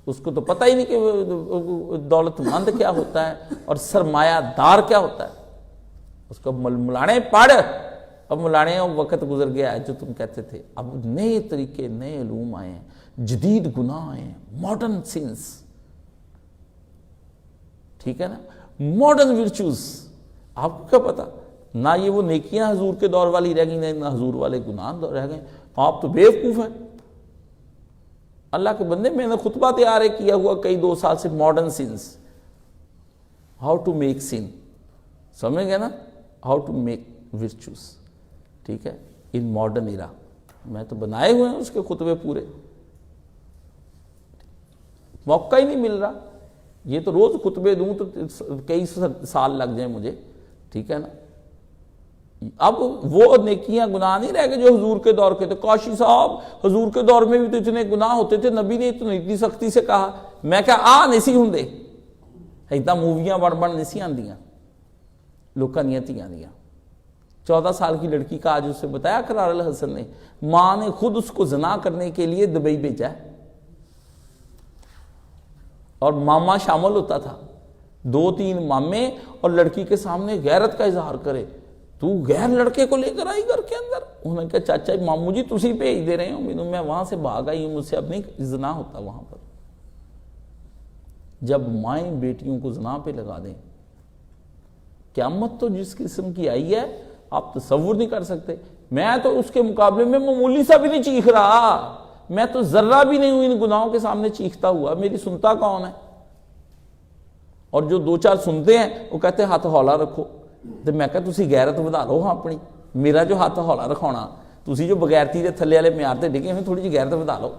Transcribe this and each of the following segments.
اس کو تو پتہ ہی نہیں کہ دولت مند کیا ہوتا ہے اور سرمایہ دار کیا ہوتا ہے. اس کو ملانے پڑھ. اب ملانے وقت گزر گیا ہے جو تم کہتے تھے. اب نئے طریقے، نئے علوم آئے ہیں، جدید گناہ آئے ہیں، ماڈرن سینس، ٹھیک ہے نا، ماڈرن ورچوز. آپ کو کیا پتا، نہ یہ وہ نیکیاں حضور کے دور والی رہ گئی، نہ حضور والے گناہ رہ گئے. آپ تو بیوقوف ہیں. اللہ کے بندے، میں نے خطبہ تیار کیا ہوا کئی 2 سال سے، modern sense, how to make scene, سمجھ گئے نا، ہاؤ ٹو میک ورچوز، ٹھیک ہے، ان ماڈرن ایرا. میں تو بنائے ہوئے ہیں اس کے خطبے پورے. موقع ہی نہیں مل رہا. یہ تو روز خطبے دوں تو کئی سال لگ جائیں مجھے، ٹھیک ہے نا. اب وہ نیکیاں گناہ نہیں رہ گئے جو حضور کے دور کے تھے. کاشی صاحب حضور کے دور میں بھی تو اتنے گناہ ہوتے تھے، نبی نے اتنی سختی سے کہا. میں کہا نہیں سی ہوں اتنا موویاں بڑھ نہیں سی آندیاں لوکاں دیاں تھیاں دیاں. 14 سال کی لڑکی کا آج اسے بتایا قرار الحسن نے، ماں نے خود اس کو زنا کرنے کے لیے دبئی بھیجا ہے اور ماما شامل ہوتا تھا. 2-3 مامے اور لڑکی کے سامنے غیرت کا اظہار کرے. تو غیر لڑکے کو لے کر آئی گھر کے اندر. انہوں نے کہا چاچا مامو جی تسی بھیج دے رہے ہو، میں وہاں سے بھاگ آئی ہوں، مجھ سے اب نہیں زنا ہوتا وہاں پر. جب مائیں بیٹیوں کو زنا پہ لگا دیں، قیامت تو جس قسم کی آئی ہے آپ تصور نہیں کر سکتے. میں تو اس کے مقابلے میں معمولی سا بھی نہیں چیخ رہا. میں تو ذرہ بھی نہیں ہوں ان گناہوں کے سامنے چیختا ہوا. میری سنتا کون ہے؟ اور جو 2-4 سنتے ہیں وہ کہتے ہیں ہاتھ ہولا رکھو. تو میں کہا تسی غیرت ودا لو ہاں اپنی. میرا جو ہاتھ ہولا رکھونا، تسی جو بغیرتی دے تھلے والے معیار تے ڈگے ہیں، تھوڑی جی غیرت ودا لو.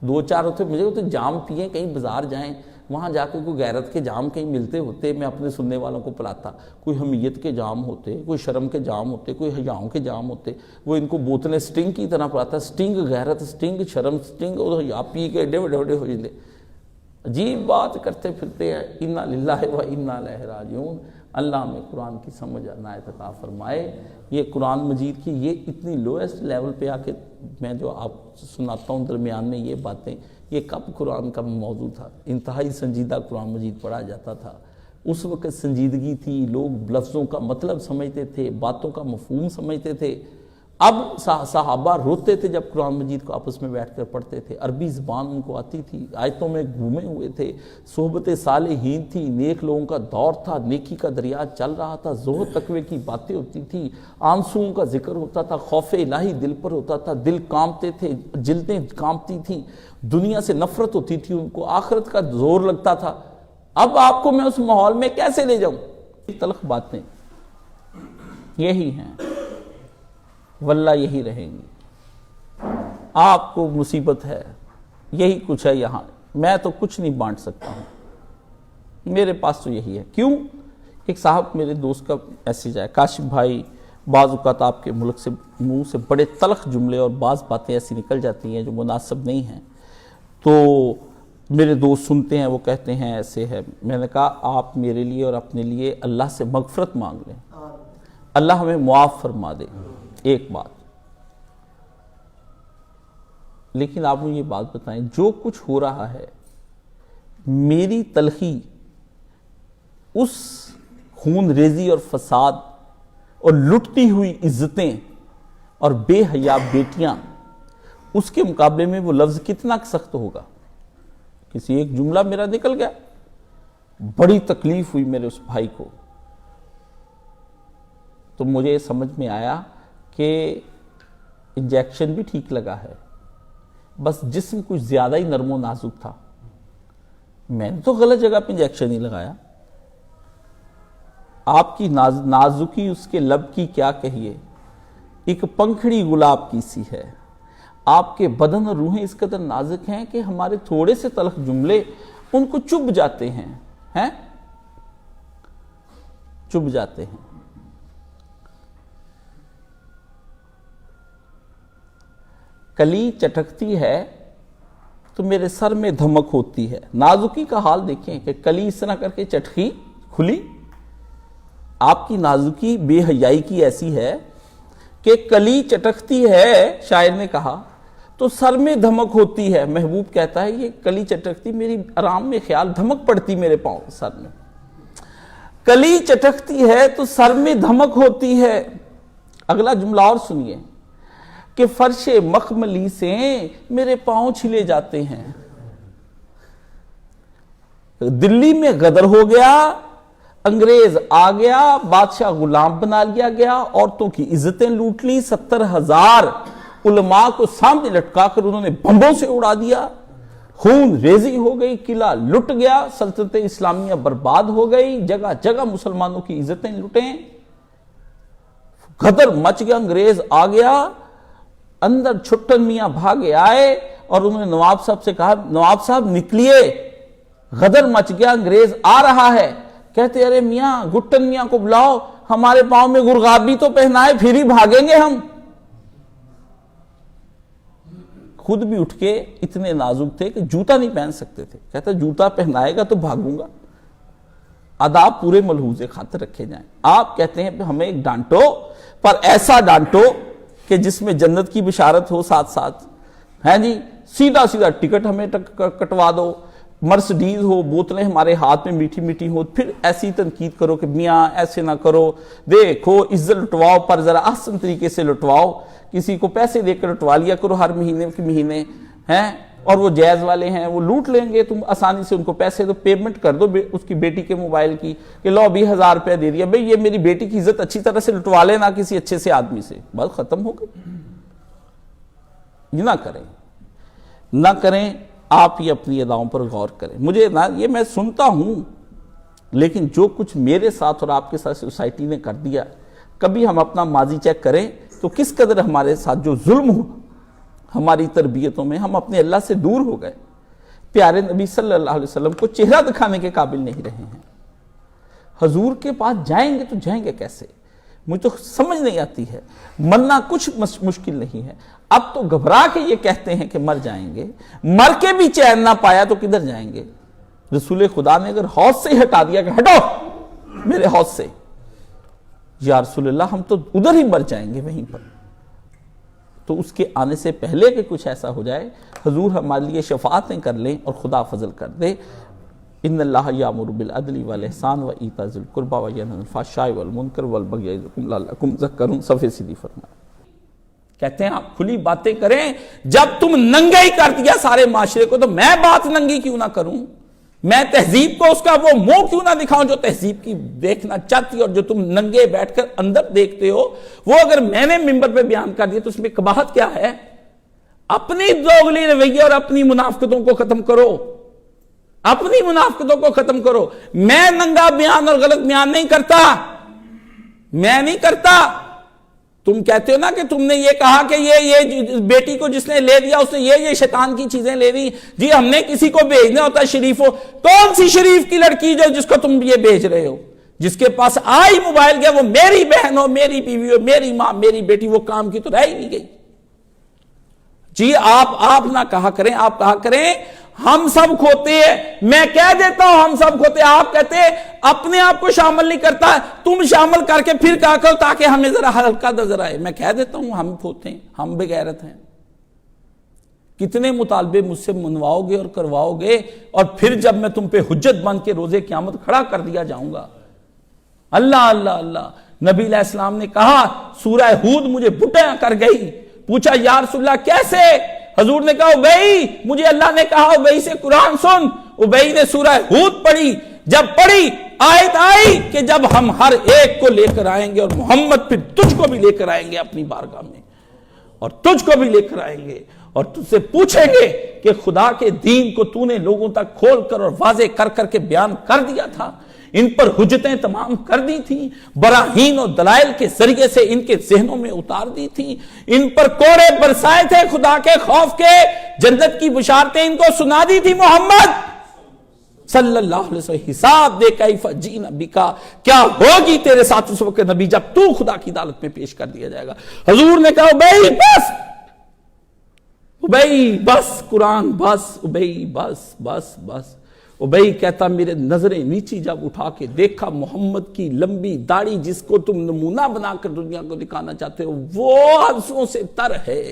2-4 ہوتے مجھے تو جام پیئیں، کہیں بازار جائیں، وہاں جا کے کوئی غیرت کے جام کہیں ملتے ہوتے، میں اپنے سننے والوں کو پلاتا. کوئی حمیت کے جام ہوتے، کوئی شرم کے جام ہوتے، کوئی حیاؤں کے جام ہوتے. وہ ان کو بوتلیں سٹنگ کی طرح پلاتا. سٹنگ غیرت، سٹنگ شرم، سٹنگ اور حیا پی کے ایڈے بڑے بڑے ہو جاتے. عجیب بات کرتے پھرتے ہیں. انا للہ و انا الیہ راجعون. اللہ ہمیں قرآن کی سمجھ عنایت عطا فرمائے. یہ قرآن مجید کی یہ اتنی لویسٹ لیول پہ آ کے میں جو آپ سناتا ہوں درمیان میں یہ باتیں، یہ کب قرآن کا موضوع تھا. انتہائی سنجیدہ قرآن مجید پڑھا جاتا تھا. اس وقت سنجیدگی تھی، لوگ لفظوں کا مطلب سمجھتے تھے، باتوں کا مفہوم سمجھتے تھے. اب صحابہ روتے تھے جب قرآن مجید کو آپس میں بیٹھ کر پڑھتے تھے. عربی زبان ان کو آتی تھی، آیتوں میں گھومے ہوئے تھے، صحبت صالحین تھی، نیک لوگوں کا دور تھا، نیکی کا دریا چل رہا تھا، زہد تقوی کی باتیں ہوتی تھی، آنسوؤں کا ذکر ہوتا تھا، خوف الہی دل پر ہوتا تھا، دل کانپتے تھے، جلدیں کانپتی تھیں، دنیا سے نفرت ہوتی تھی ان کو، آخرت کا زور لگتا تھا. اب آپ کو میں اس ماحول میں کیسے لے جاؤں؟ تلخ باتیں یہی ہیں، واللہ یہی رہیں گی. آپ کو مصیبت ہے، یہی کچھ ہے یہاں. میں تو کچھ نہیں بانٹ سکتا ہوں، میرے پاس تو یہی ہے. کیوں؟ ایک صاحب میرے دوست کا میسیج آیا، کاشف بھائی بعض اوقات آپ کے ملک سے منہ سے بڑے تلخ جملے اور بعض باتیں ایسی نکل جاتی ہیں جو مناسب نہیں ہیں، تو میرے دوست سنتے ہیں، وہ کہتے ہیں ایسے ہے. میں نے کہا آپ میرے لیے اور اپنے لیے اللہ سے مغفرت مانگ لیں، اللہ ہمیں معاف فرما دے. ایک بات، لیکن آپ مجھے یہ بات بتائیں، جو کچھ ہو رہا ہے میری تلخی اس خون ریزی اور فساد اور لٹتی ہوئی عزتیں اور بے حیا بیٹیاں، اس کے مقابلے میں وہ لفظ کتنا سخت ہوگا. کسی ایک جملہ میرا نکل گیا، بڑی تکلیف ہوئی میرے اس بھائی کو. تو مجھے سمجھ میں آیا کہ انجیکشن بھی ٹھیک لگا ہے، بس جسم کچھ زیادہ ہی نرم و نازک تھا. میں نے تو غلط جگہ پہ انجیکشن ہی لگایا. آپ کی نازکی اس کے لب کی کیا کہیے، ایک پنکھڑی گلاب کی سی ہے. آپ کے بدن اور روحیں اس قدر نازک ہیں کہ ہمارے تھوڑے سے تلخ جملے ان کو چبھ جاتے ہیں، چبھ جاتے ہیں. کلی چٹکتی ہے تو میرے سر میں دھمک ہوتی ہے. نازکی کا حال دیکھیں کہ کلی اس طرح کر کے چٹکی کھلی. آپ کی نازکی بے حیائی کی ایسی ہے کہ کلی چٹکتی ہے، شاعر نے کہا، تو سر میں دھمک ہوتی ہے. محبوب کہتا ہے یہ کلی چٹکتی میری آرام میں خیال دھمک پڑتی میرے پاؤں سر میں. کلی چٹکتی ہے تو سر میں دھمک ہوتی ہے. اگلا جملہ اور سنیے کہ فرش مخملی سے میرے پاؤں چھلے جاتے ہیں. دلی میں غدر ہو گیا, انگریز آ گیا, بادشاہ غلام بنا لیا گیا, عورتوں کی عزتیں لوٹ لی, 70,000 علماء کو سامنے لٹکا کر انہوں نے بمبوں سے اڑا دیا, خون ریزی ہو گئی, قلعہ لٹ گیا, سلطنت اسلامیہ برباد ہو گئی, جگہ جگہ مسلمانوں کی عزتیں لٹیں, غدر مچ گیا, انگریز آ گیا. اندر چھٹن میاں بھاگے آئے اور انہوں نے نواب صاحب سے کہا نواب صاحب نکلیے, غدر مچ گیا, انگریز آ رہا ہے. کہتے ارے میاں گٹن میاں کو بلاؤ, ہمارے پاؤں میں گرغابی تو پہنائے پھر ہی بھاگیں گے ہم. خود بھی اٹھ کے اتنے نازک تھے کہ جوتا نہیں پہن سکتے تھے. کہتا جوتا پہنائے گا تو بھاگوں گا. آداب پورے ملحوظ خاطر رکھے جائیں. آپ کہتے ہیں ہمیں ایک ڈانٹو, پر ایسا ڈانٹو کہ جس میں جنت کی بشارت ہو ساتھ ساتھ, ہیں جی, سیدھا سیدھا ٹکٹ ہمیں کٹوا دو, مرسڈیز ہو, بوتلیں ہمارے ہاتھ میں میٹھی میٹھی ہو, پھر ایسی تنقید کرو کہ میاں ایسے نہ کرو, دیکھو عزت لٹواؤ پر ذرا احسن طریقے سے لٹواؤ, کسی کو پیسے دے کر لٹوا لیا کرو ہر مہینے کے مہینے, ہیں, اور وہ جائز والے ہیں وہ لوٹ لیں گے, تم آسانی سے ان کو پیسے دو, پیمنٹ کر دو اس کی بیٹی کے موبائل کی کہ لو 20,000 روپے دے دیا, بھئی یہ میری بیٹی کی عزت اچھی طرح سے لٹوا لینا کسی اچھے سے آدمی سے, بس ختم ہو گئی. یہ نہ کریں. آپ یہ اپنی اداؤں پر غور کریں. مجھے نہ یہ میں سنتا ہوں, لیکن جو کچھ میرے ساتھ اور آپ کے ساتھ سوسائٹی نے کر دیا, کبھی ہم اپنا ماضی چیک کریں تو کس قدر ہمارے ساتھ جو ظلم ہو ہماری تربیتوں میں, ہم اپنے اللہ سے دور ہو گئے, پیارے نبی صلی اللہ علیہ وسلم کو چہرہ دکھانے کے قابل نہیں رہے ہیں. حضور کے پاس جائیں گے تو جائیں گے کیسے, مجھے تو سمجھ نہیں آتی ہے. مرنا کچھ مشکل نہیں ہے. اب تو گھبرا کے یہ کہتے ہیں کہ مر جائیں گے, مر کے بھی چین نہ پایا تو کدھر جائیں گے. رسول خدا نے اگر حوض سے ہٹا دیا کہ ہٹو میرے حوض سے, یا رسول اللہ ہم تو ادھر ہی مر جائیں گے وہیں پر, تو اس کے آنے سے پہلے کہ کچھ ایسا ہو جائے حضور ہمارے لیے شفاعتیں کر لیں اور خدا فضل کر دے. ان اللہ یامر بالعدل والاحسان وایتاء ذی القربی وینہی عن الفحشاء والمنکر والبغی یعظکم لعلکم تذکرون. صفحے سیدھی فرمائیں. کہتے ہیں آپ کھلی باتیں کریں, جب تم ننگے ہی کر دیا سارے معاشرے کو تو میں بات ننگی کیوں نہ کروں, میں تہذیب کو اس کا وہ منہ کیوں نہ دکھاؤں جو تہذیب کی دیکھنا چاہتی, اور جو تم ننگے بیٹھ کر اندر دیکھتے ہو وہ اگر میں نے ممبر پہ بیان کر دیا تو اس میں قباحت کیا ہے. اپنی دوغلی رویے اور اپنی منافقتوں کو ختم کرو, اپنی منافقتوں کو ختم کرو. میں ننگا بیان اور غلط بیان نہیں کرتا, میں نہیں کرتا. تم کہتے ہو نا کہ تم نے یہ کہا کہ یہ بیٹی کو جس نے لے دیا اس نے یہ شیطان کی چیزیں لے دی, جی ہم نے کسی کو بھیجنا ہوتا ہے شریف ہو, کون سی شریف کی لڑکی جو جس کو تم یہ بھیج رہے ہو, جس کے پاس آئی موبائل گیا وہ میری بہن ہو, میری بیوی ہو, میری ماں, میری بیٹی, وہ کام کی تو رہ ہی نہیں گئی. جی آپ نہ کہا کریں, آپ کہا کریں ہم سب کھوتے ہیں. میں کہہ دیتا ہوں ہم سب کھوتے ہیں, آپ کہتے ہیں اپنے آپ کو شامل نہیں کرتا, تم شامل کر کے پھر کہا کرو تاکہ ہمیں ذرا ہلکا نظر آئے. میں کہہ دیتا ہوں ہم کھوتے ہیں, ہم بے غیرت ہیں. کتنے مطالبے مجھ سے منواؤ گے اور کرواؤ گے, اور پھر جب میں تم پہ حجت بن کے روزے قیامت کھڑا کر دیا جاؤں گا. اللہ اللہ اللہ. نبی علیہ السلام نے کہا سورہ ہود مجھے بٹیاں کر گئی. پوچھا یا رسول اللہ کیسے؟ حضور نے کہا ابئی مجھے اللہ نے کہا ابئی سے قرآن سن. ابئی نے سورہ ہود پڑھی, جب پڑھی آیت آئی کہ جب ہم ہر ایک کو لے کر آئیں گے, اور محمد پھر تجھ کو بھی لے کر آئیں گے اپنی بارگاہ میں, اور تجھ کو بھی لے کر آئیں گے, اور تجھ سے پوچھیں گے کہ خدا کے دین کو تو نے لوگوں تک کھول کر اور واضح کر کر کے بیان کر دیا تھا, ان پر حجتیں تمام کر دی تھیں, براہین اور دلائل کے ذریعے سے ان کے ذہنوں میں اتار دی تھیں, ان پر کوڑے برسائے تھے خدا کے خوف کے, جنت کی بشارتیں ان کو سنا دی تھی محمد صلی اللہ علیہ وسلم. حساب دے کیف جینا بکا, کیا ہوگی تیرے ساتھ اس وقت نبی جب تو خدا کی عدالت میں پیش کر دیا جائے گا. حضور نے کہا ابئی بس, ابئی بس, قرآن بس, ابئی بس بس بس. ابئی کہتا میرے نظریں نیچی جب اٹھا کے دیکھا محمد کی لمبی داڑھی جس کو تم نمونہ بنا کر دنیا کو دکھانا چاہتے ہو وہ ہنسوں سے تر ہے.